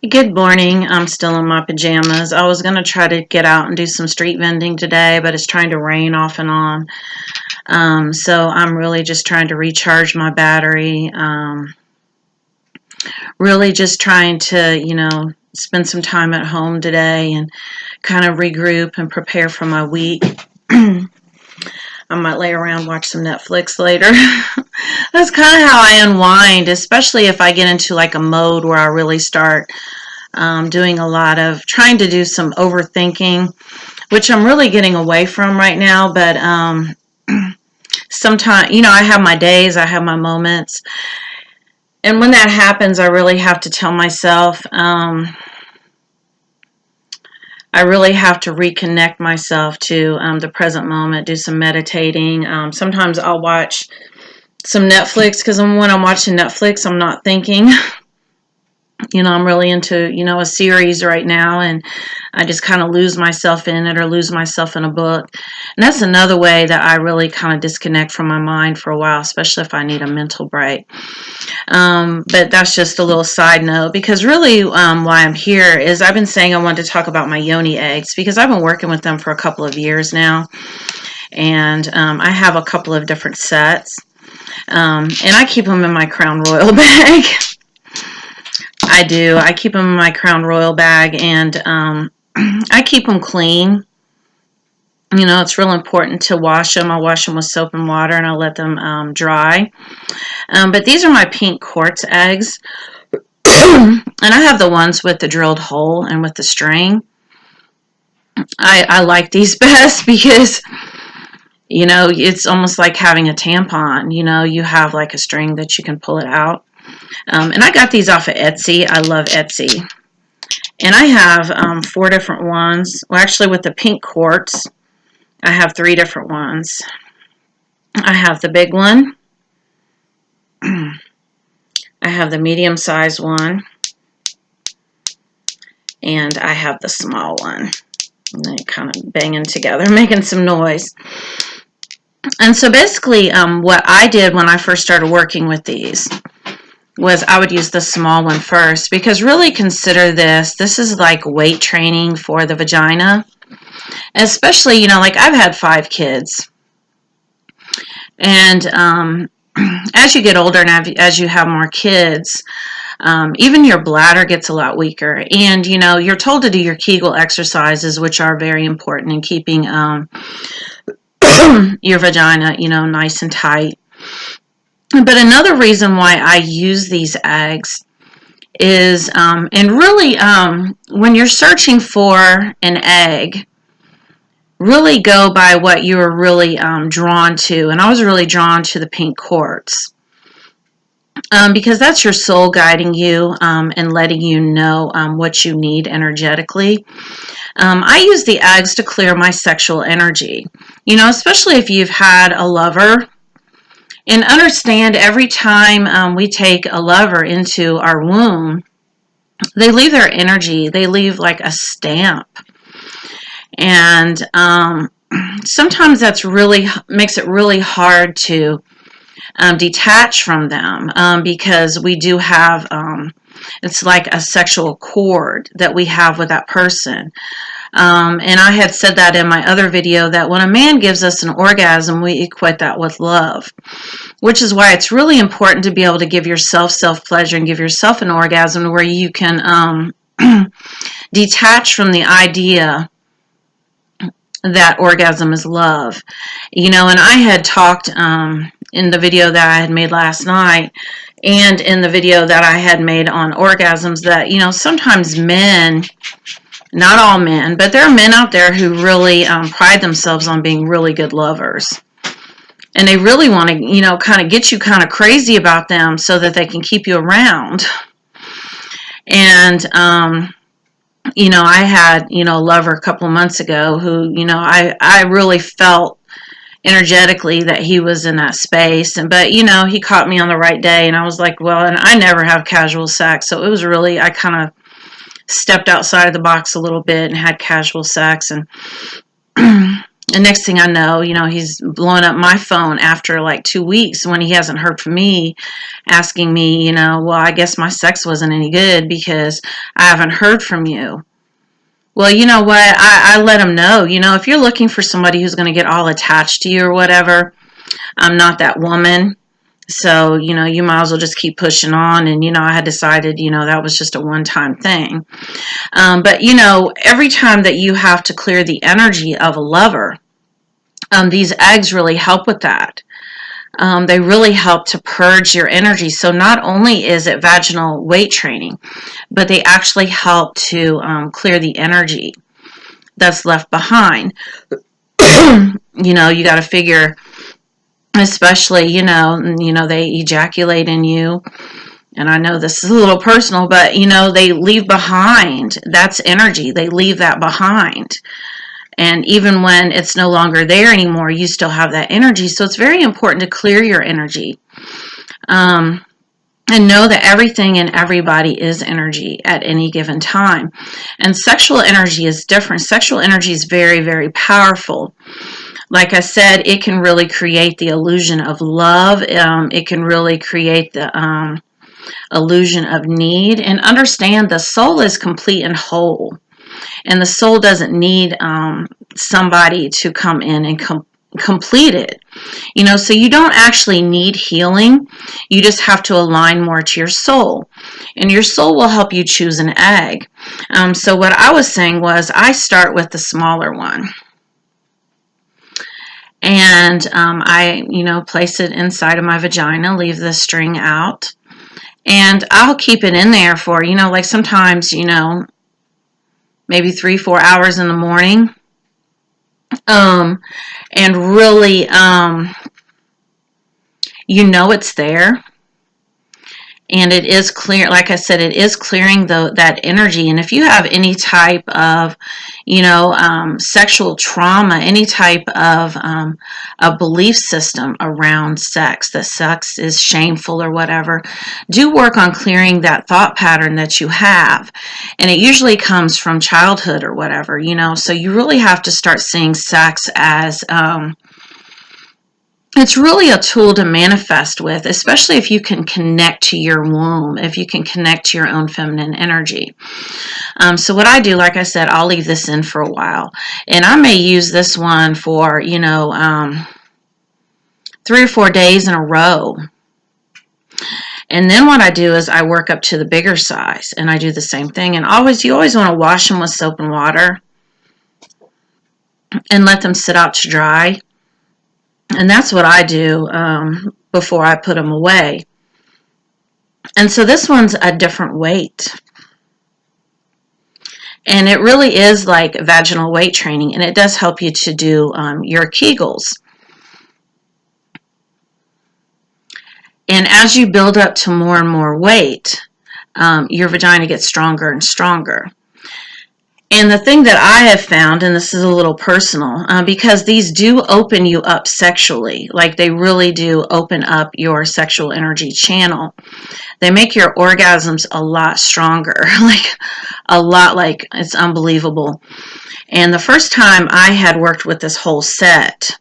Good morning. I'm still in my pajamas. I was going to try to get out and do some street vending today, but it's trying to rain off and on. So I'm really just trying to recharge my battery. Really just trying to, spend some time at home today and kind of regroup and prepare for my week. I might lay around and watch some Netflix later. That's kind of how I unwind, especially if I get into like a mode where I really start doing a lot of trying to do some overthinking, which I'm really getting away from right now. But sometimes, I have my days, I have my moments. And when that happens, I really have to tell myself, I really have to reconnect myself to the present moment, do some meditating. Sometimes I'll watch some Netflix because when I'm watching Netflix, I'm not thinking. I'm really into, a series right now, and I just kind of lose myself in it or lose myself in a book. And that's another way that I really kind of disconnect from my mind for a while, especially if I need a mental break. But that's just a little side note, because really why I'm here is I've been saying I wanted to talk about my Yoni eggs because I've been working with them for a couple of years now. And I have a couple of different sets. And I keep them in my Crown Royal bag. I do. I keep them in my Crown Royal bag, and I keep them clean. It's real important to wash them. I wash them with soap and water, and I let them dry. But these are my pink quartz eggs, and I have the ones with the drilled hole and with the string. I like these best because, it's almost like having a tampon. You have like a string that you can pull it out. And I got these off of Etsy. I love Etsy. And I have 4 different ones. Well, actually, with the pink quartz, I have 3 different ones. I have the big one. I have the medium-sized one. And I have the small one. And they kind of banging together, making some noise. And so basically, what I did when I first started working with these was I would use the small one first, because really consider this is like weight training for the vagina, especially, like I've had 5 kids, and as you get older and as you have more kids, even your bladder gets a lot weaker, and you're told to do your Kegel exercises, which are very important in keeping your vagina, nice and tight. But another reason why I use these eggs is, and really, when you're searching for an egg, really go by what you were really drawn to. And I was really drawn to the pink quartz, because that's your soul guiding you and letting you know what you need energetically. I use the eggs to clear my sexual energy, especially if you've had a lover. And understand, every time we take a lover into our womb, they leave their energy. They leave like a stamp. And sometimes that's really makes it really hard to detach from them, because we do have, it's like a sexual cord that we have with that person. And I had said that in my other video, that when a man gives us an orgasm, we equate that with love, which is why it's really important to be able to give yourself self-pleasure and give yourself an orgasm where you can detach from the idea that orgasm is love. And I had talked in the video that I had made last night, and in the video that I had made on orgasms, that, sometimes men, not all men, but there are men out there who really pride themselves on being really good lovers. And they really want to, kind of get you kind of crazy about them so that they can keep you around. And, I had, a lover a couple of months ago who, I really felt energetically that he was in that space. But, he caught me on the right day, and I was like, well, and I never have casual sex. So it was really, I kind of stepped outside of the box a little bit and had casual sex. And the next thing I know, he's blowing up my phone after like 2 weeks when he hasn't heard from me, asking me, well, I guess my sex wasn't any good because I haven't heard from you. Well, you know what? I let him know, if you're looking for somebody who's going to get all attached to you or whatever, I'm not that woman. So, you might as well just keep pushing on. And, I had decided, that was just a one-time thing. But, every time that you have to clear the energy of a lover, these eggs really help with that. They really help to purge your energy. So not only is it vaginal weight training, but they actually help to clear the energy that's left behind. You got to figure, especially, they ejaculate in you. And I know this is a little personal, but, they leave behind. That's energy. They leave that behind. And even when it's no longer there anymore, you still have that energy. So it's very important to clear your energy. And know that everything and everybody is energy at any given time. And sexual energy is different. Sexual energy is very, very powerful. Like I said, it can really create the illusion of love. It can really create the illusion of need. And understand the soul is complete and whole. And the soul doesn't need somebody to come in and complete it. So you don't actually need healing. You just have to align more to your soul. And your soul will help you choose an egg. So what I was saying was I start with the smaller one. And I, place it inside of my vagina, leave the string out. And I'll keep it in there for, like sometimes, maybe 3-4 hours in the morning. And really, it's there. And it is clear, like I said, it is clearing that energy. And if you have any type of, sexual trauma, any type of a belief system around sex, that sex is shameful or whatever, do work on clearing that thought pattern that you have. And it usually comes from childhood or whatever, so you really have to start seeing sex as it's really a tool to manifest with, especially if you can connect to your womb, if you can connect to your own feminine energy. So what I do, like I said, I'll leave this in for a while. And I may use this one for, 3 or 4 days in a row. And then what I do is I work up to the bigger size, and I do the same thing. And you always want to wash them with soap and water and let them sit out to dry. And that's what I do before I put them away. And so this one's a different weight. And it really is like vaginal weight training. And it does help you to do your Kegels. And as you build up to more and more weight, your vagina gets stronger and stronger. And the thing that I have found, and this is a little personal, because these do open you up sexually, like they really do open up your sexual energy channel. They make your orgasms a lot stronger, like it's unbelievable. And the first time I had worked with this whole set,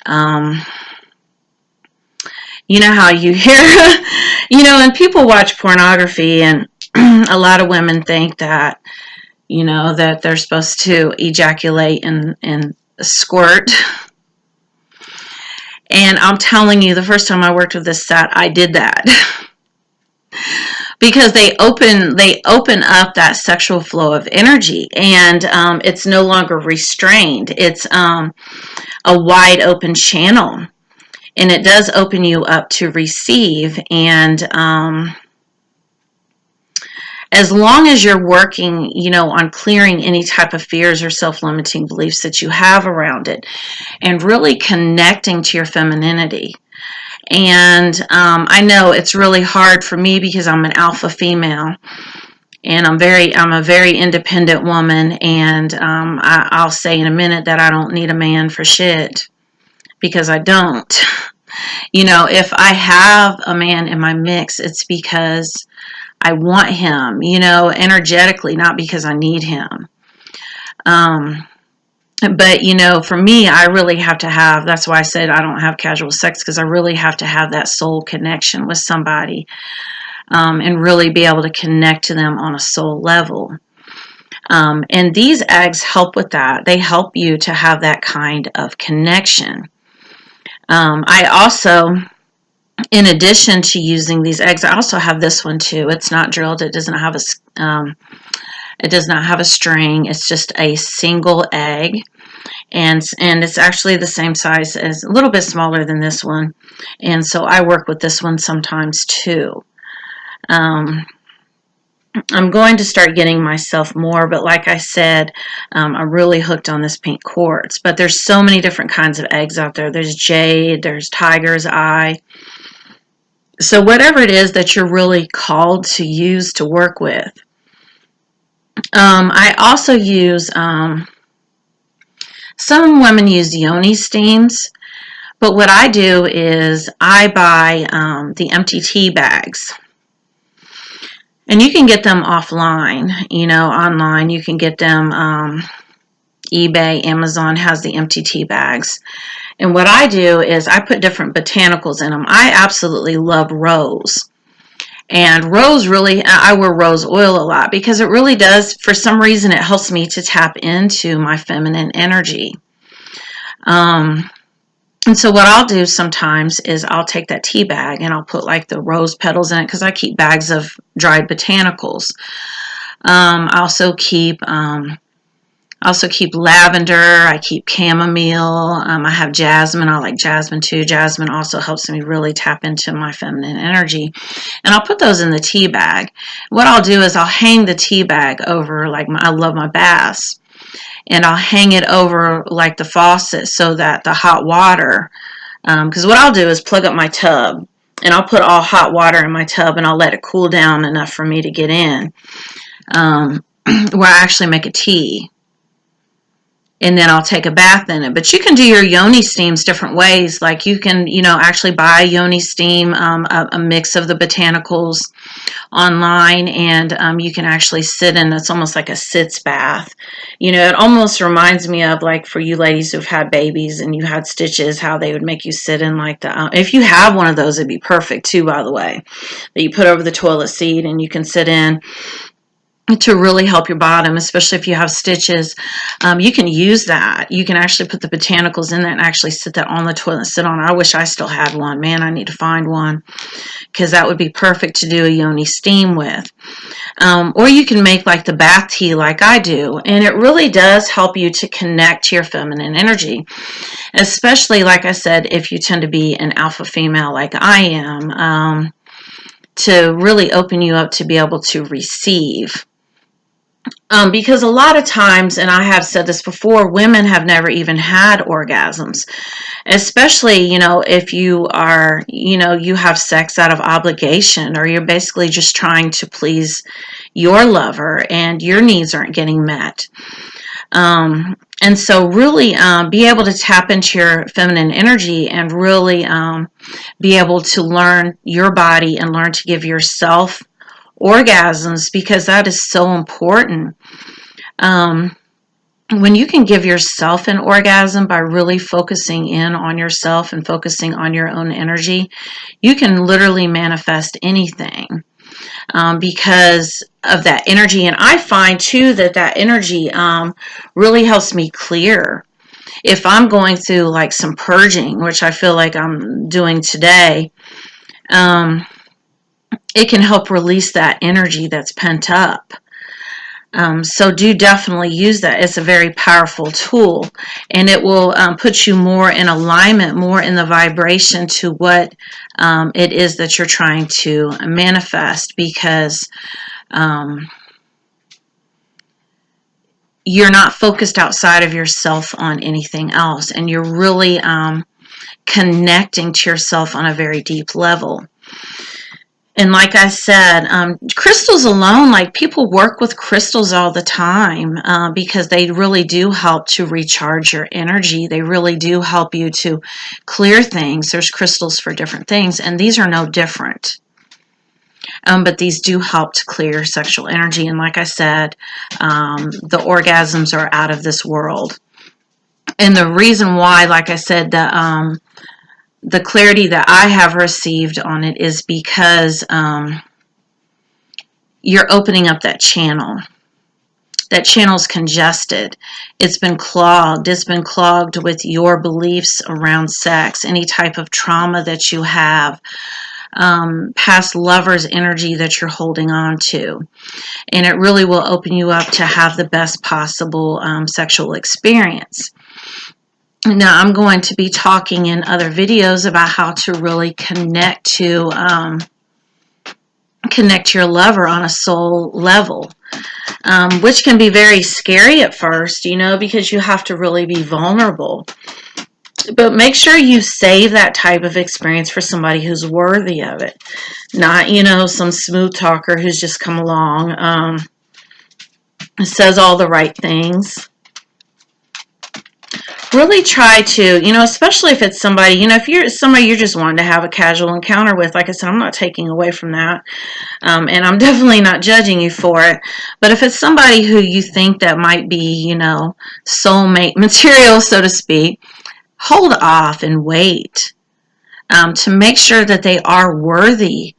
you know how you hear, and people watch pornography, and a lot of women think that, that they're supposed to ejaculate and squirt. And I'm telling you, the first time I worked with this set, I did that. Because they open up that sexual flow of energy, and it's no longer restrained. It's a wide open channel, and it does open you up to receive. And as long as you're working, on clearing any type of fears or self-limiting beliefs that you have around it, and really connecting to your femininity. And I know it's really hard for me because I'm an alpha female, and I'm a very independent woman, and I'll say in a minute that I don't need a man for shit, because I don't. If I have a man in my mix, it's because I want him, energetically, not because I need him. But, you know, for me, I really have to have, that's why I said I don't have casual sex, because I really have to have that soul connection with somebody, and really be able to connect to them on a soul level. And these eggs help with that. They help you to have that kind of connection. I also, in addition to using these eggs, I also have this one too. It's not drilled. It does not have a string. It's just a single egg, and it's actually the same size, as a little bit smaller than this one. And so I work with this one sometimes too. I'm going to start getting myself more, but like I said, I'm really hooked on this pink quartz. But there's so many different kinds of eggs out there. There's jade, there's tiger's eye. So whatever it is that you're really called to use to work with. I also use, some women use Yoni steams, but what I do is I buy the empty tea bags. And you can get them offline, you know, online. You can get them, eBay, Amazon has the empty tea bags. And what I do is I put different botanicals in them. I absolutely love rose. And rose really, I wear rose oil a lot because it really does, for some reason, it helps me to tap into my feminine energy. And so what I'll do sometimes is I'll take that tea bag and I'll put like the rose petals in it, because I keep bags of dried botanicals. I also keep lavender. I keep chamomile. I have jasmine. I like jasmine too. Jasmine also helps me really tap into my feminine energy. And I'll put those in the tea bag. What I'll do is I'll hang the tea bag over, like, I love my baths. And I'll hang it over like the faucet so that the hot water, because what I'll do is plug up my tub and I'll put all hot water in my tub and I'll let it cool down enough for me to get in, where I actually make a tea. And then I'll take a bath in it. But you can do your Yoni steams different ways. Like you can, you know, actually buy Yoni steam, a mix of the botanicals online, and you can actually sit in. It's almost like a sitz bath. You know, it almost reminds me of, like, for you ladies who've had babies and you had stitches, how they would make you sit in like the. If you have one of those, it'd be perfect too, by the way. That you put over the toilet seat and you can sit in to really help your bottom, especially if you have stitches. You can use that. You can actually put the botanicals in that and actually sit that on the toilet and sit on. I wish I still had one. Man, I need to find one, because that would be perfect to do a Yoni steam with. Or you can make like the bath tea like I do, and it really does help you to connect to your feminine energy, especially, like I said, if you tend to be an alpha female like I am, to really open you up to be able to receive. Because a lot of times, and I have said this before, women have never even had orgasms, especially, you know, if you are, you know, you have sex out of obligation, or you're basically just trying to please your lover and your needs aren't getting met. And so really be able to tap into your feminine energy and really be able to learn your body and learn to give yourself orgasms, because that is so important. When you can give yourself an orgasm by really focusing in on yourself and focusing on your own energy, you can literally manifest anything, because of that energy. And I find too that that energy really helps me clear. If I'm going through like some purging, which I feel like I'm doing today, it can help release that energy that's pent up. So do definitely use that. It's a very powerful tool, and it will put you more in alignment, more in the vibration to what it is that you're trying to manifest, because you're not focused outside of yourself on anything else, and you're really connecting to yourself on a very deep level. And like I said, crystals alone, like people work with crystals all the time, because they really do help to recharge your energy. They really do help you to clear things. There's crystals for different things, and these are no different. But these do help to clear sexual energy. And like I said, the orgasms are out of this world. And the reason why, like I said, the clarity that I have received on it is because you're opening up that channel. That channel's congested. It's been clogged. It's been clogged with your beliefs around sex, any type of trauma that you have, past lovers' energy that you're holding on to. And it really will open you up to have the best possible sexual experience. Now, I'm going to be talking in other videos about how to really connect your lover on a soul level, which can be very scary at first, because you have to really be vulnerable. But make sure you save that type of experience for somebody who's worthy of it. Not, some smooth talker who's just come along, says all the right things. Really try to, especially if it's somebody, if you're somebody you're just wanting to have a casual encounter with, like I said, I'm not taking away from that. And I'm definitely not judging you for it. But if it's somebody who you think that might be, soulmate material, so to speak, hold off and wait to make sure that they are worthy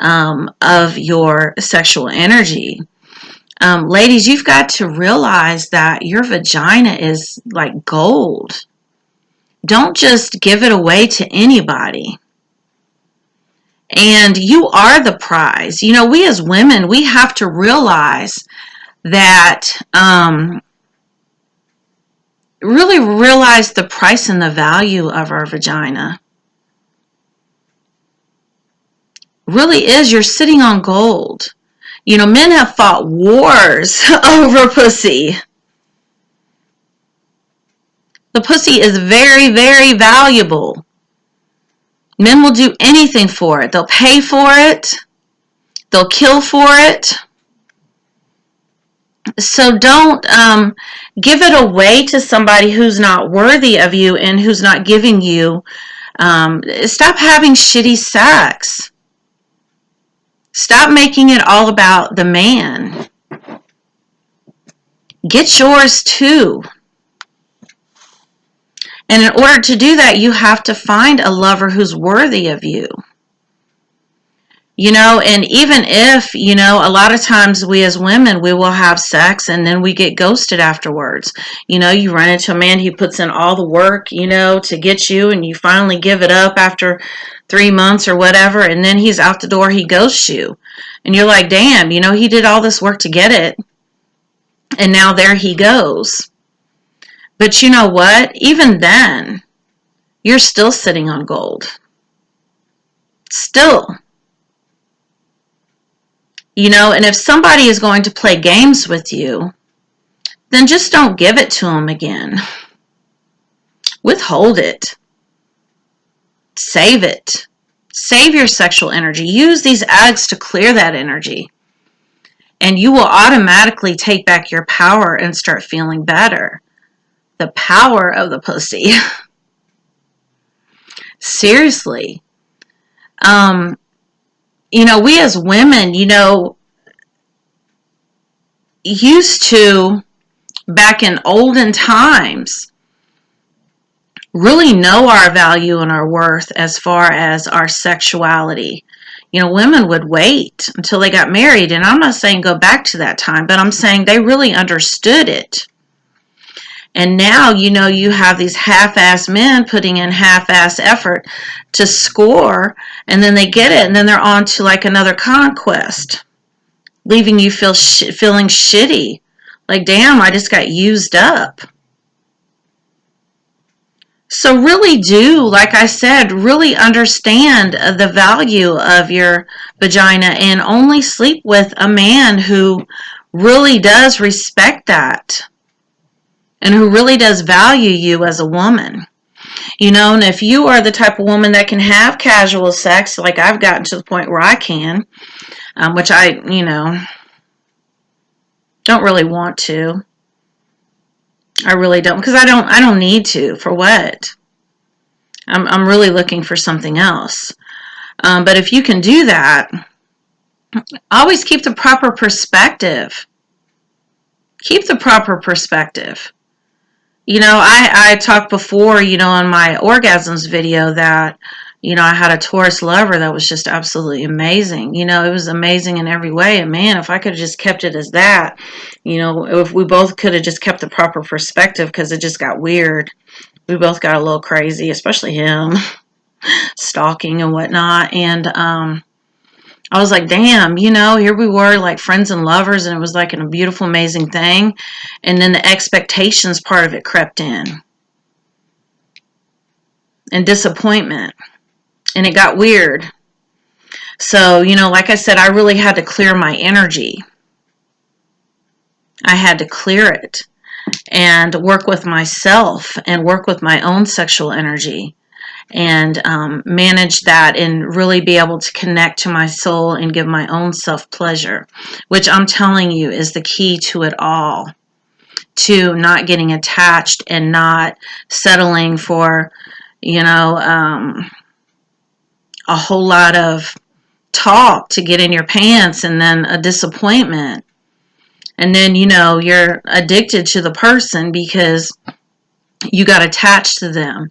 of your sexual energy. Ladies, you've got to realize that your vagina is like gold. Don't just give it away to anybody. And you are the prize. We as women, we have to realize that, really realize the price and the value of our vagina. Really is, you're sitting on gold. Men have fought wars over pussy. The pussy is very, very valuable. Men will do anything for it. They'll pay for it. They'll kill for it. So don't give it away to somebody who's not worthy of you and who's not giving you. Stop having shitty sex. Stop making it all about the man. Get yours too. And in order to do that, you have to find a lover who's worthy of you. And even if, a lot of times we as women, we will have sex and then we get ghosted afterwards. You run into a man, he puts in all the work, to get you, and you finally give it up after 3 months or whatever, and then he's out the door, he ghosts you. And you're like, damn, he did all this work to get it, and now there he goes. But you know what? Even then, you're still sitting on gold. Still. And if somebody is going to play games with you, then just don't give it to them again. Withhold it. Save it. Save your sexual energy. Use these eggs to clear that energy. And you will automatically take back your power and start feeling better. The power of the pussy. Seriously. We as women, used to, back in olden times, really know our value and our worth as far as our sexuality. Women would wait until they got married, and I'm not saying go back to that time, but I'm saying they really understood it. And now, you have these half-ass men putting in half-ass effort to score, and then they get it, and then they're on to like another conquest, leaving you feeling shitty. Like, damn, I just got used up. So really do, like I said, really understand the value of your vagina and only sleep with a man who really does respect that. And who really does value you as a woman. And if you are the type of woman that can have casual sex, like I've gotten to the point where I can, which I, don't really want to. I really don't, because I don't need to. For what? I'm really looking for something else. But if you can do that, always keep the proper perspective. Keep the proper perspective. I talked before, in my orgasms video that, I had a Taurus lover that was just absolutely amazing. It was amazing in every way. And man, if I could have just kept it as that, if we both could have just kept the proper perspective, because it just got weird. We both got a little crazy, especially him, stalking and whatnot. And I was like, damn, here we were like friends and lovers, and it was like a beautiful, amazing thing. And then the expectations part of it crept in, and disappointment. And it got weird. So, like I said, I really had to clear my energy. I had to clear it and work with myself and work with my own sexual energy, and manage that and really be able to connect to my soul and give my own self pleasure, which I'm telling you is the key to it all, to not getting attached and not settling for, a whole lot of talk to get in your pants and then a disappointment. And then, you're addicted to the person because you got attached to them.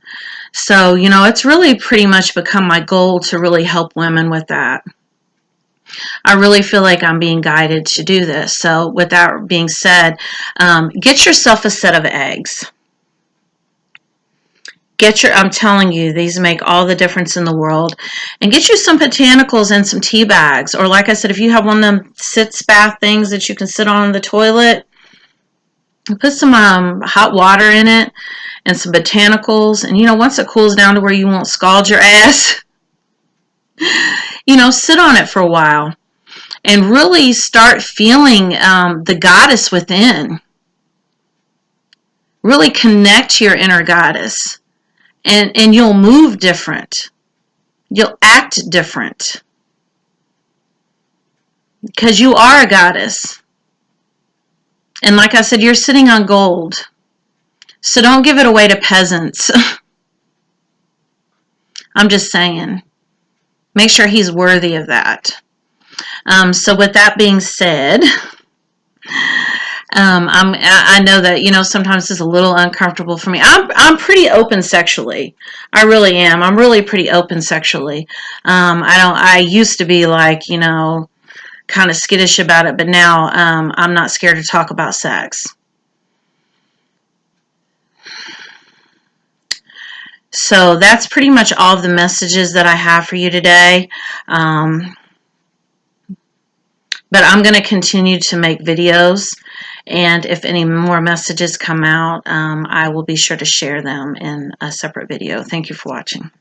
So, it's really pretty much become my goal to really help women with that. I really feel like I'm being guided to do this. So, with that being said, get yourself a set of eggs. I'm telling you, these make all the difference in the world. And get you some botanicals and some tea bags. Or like I said, if you have one of them sitz bath things that you can sit on in the toilet, put some hot water in it and some botanicals. And, once it cools down to where you won't scald your ass, sit on it for a while. And really start feeling the goddess within. Really connect to your inner goddess. And you'll move different. You'll act different. Because you are a goddess. And like I said, you're sitting on gold. So don't give it away to peasants. I'm just saying. Make sure he's worthy of that. So with that being said, I know that, sometimes it's a little uncomfortable for me. I'm pretty open sexually. I really am. I'm really pretty open sexually. I used to be like, kind of skittish about it, but now I'm not scared to talk about sex. So that's pretty much all of the messages that I have for you today. But I'm going to continue to make videos, and if any more messages come out, I will be sure to share them in a separate video. Thank you for watching.